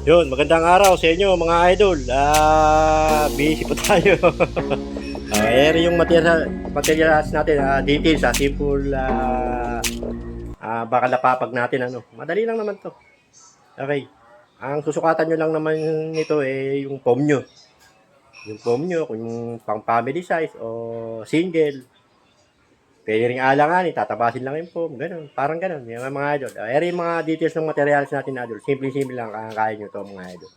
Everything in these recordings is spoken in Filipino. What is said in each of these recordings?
Yun, magandang araw sa inyo mga idol. Busy po tayo. Eri yung materials natin, details, simple, baka napapag natin, ano. Madali lang naman to. Okay. Ang susukatan nyo lang naman nito yung foam nyo. Yung foam nyo, kung yung pang family size o single. Pwede rin alanganin, tatabasin lang yung foam. Ganun, parang ganun. Yung mga idol. Eri yung mga details ng materials natin, idol. Simple-simple lang, kaya nyo to mga idol.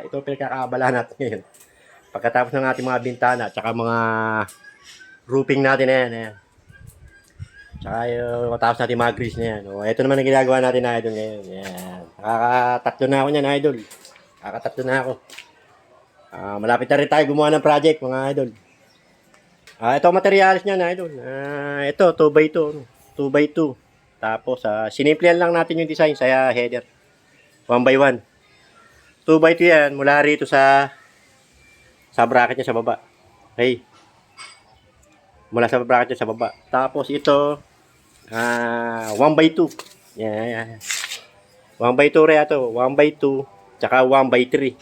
Ito pinagkakaabalahan natin ngayon. Pagkatapos ng ating mga bintana at saka mga roofing natin na yan. Ayan. Tsaka yung matapos natin mga grease na yan. Ito naman ang ginagawa natin na idol ngayon. Ayan. Nakakatatlo na ako niyan idol. Nakakatatlo na ako. Malapit na rin tayo gumawa ng project mga idol. Ito materials niya na idol. Ito 2x2. 2x2. Tapos sinimplihan lang natin yung design sa header. 1x1. 2x2 yan mula rito sa bracket niya sa baba. Okay. Mula sa bracket niya sa baba. Tapos ito 1x2. Yan. 1x2 rin ito. 1x2 tsaka 1x3.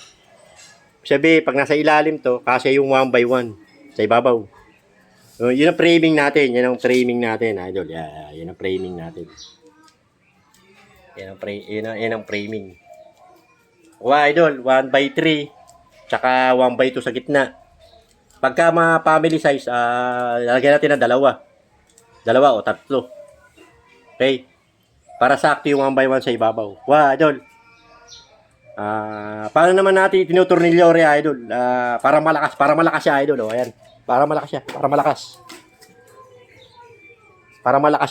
Sabi, pag nasa ilalim to, kasi yung 1x1 sa ibabaw. Yun ang framing natin. Yan ang framing natin, idol. Yan ang framing natin. Yan ang framing. Idol, 1x3 tsaka 1x2 sa gitna. Pagka mga family size, lalagyan natin ng dalawa o tatlo. Okay? Para sakto yung 1x1 sa ibabaw. Idol. Paano naman natin tinuturnilyo rin, idol? Para malakas siya, idol. Ayan. Para malakas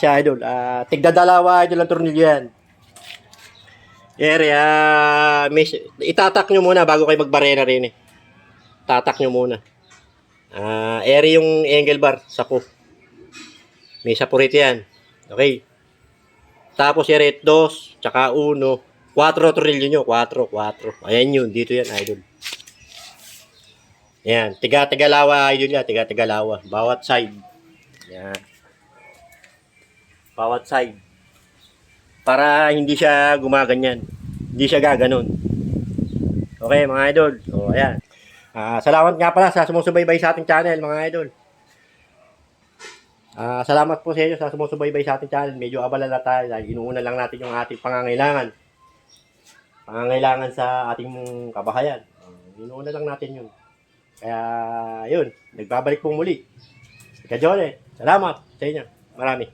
siya, idol. Tigda dalawa, idol, ang turnilyo yan. Itatak nyo muna bago kayo magbarena rin eh. Tatak nyo muna. Yung angle bar, sapo. May sapo rito yan. Okay. Tapos ere 2, tsaka 1, 4 tornilyo nyo. 4. Ayan yun. Dito yan, idol. Yan. Tiga lawa, idol yan. Tiga lawa. Bawat side. Yan. Bawat side. Para hindi siya gumaganyan. Hindi siya gaganon. Okay, mga idol. Ayan. Salamat nga pala sa sumusubaybay sa ating channel, mga idol. Salamat po sa inyo sa sumusubaybay sa ating channel. Medyo abala na tayo dahil inuuna lang natin yung ating pangangailangan. Pangangailangan sa ating kabahayan. Inuuna lang natin yun. Kaya, yun. Nagbabalik pong muli. Ika Jone, salamat sa inyo. Marami.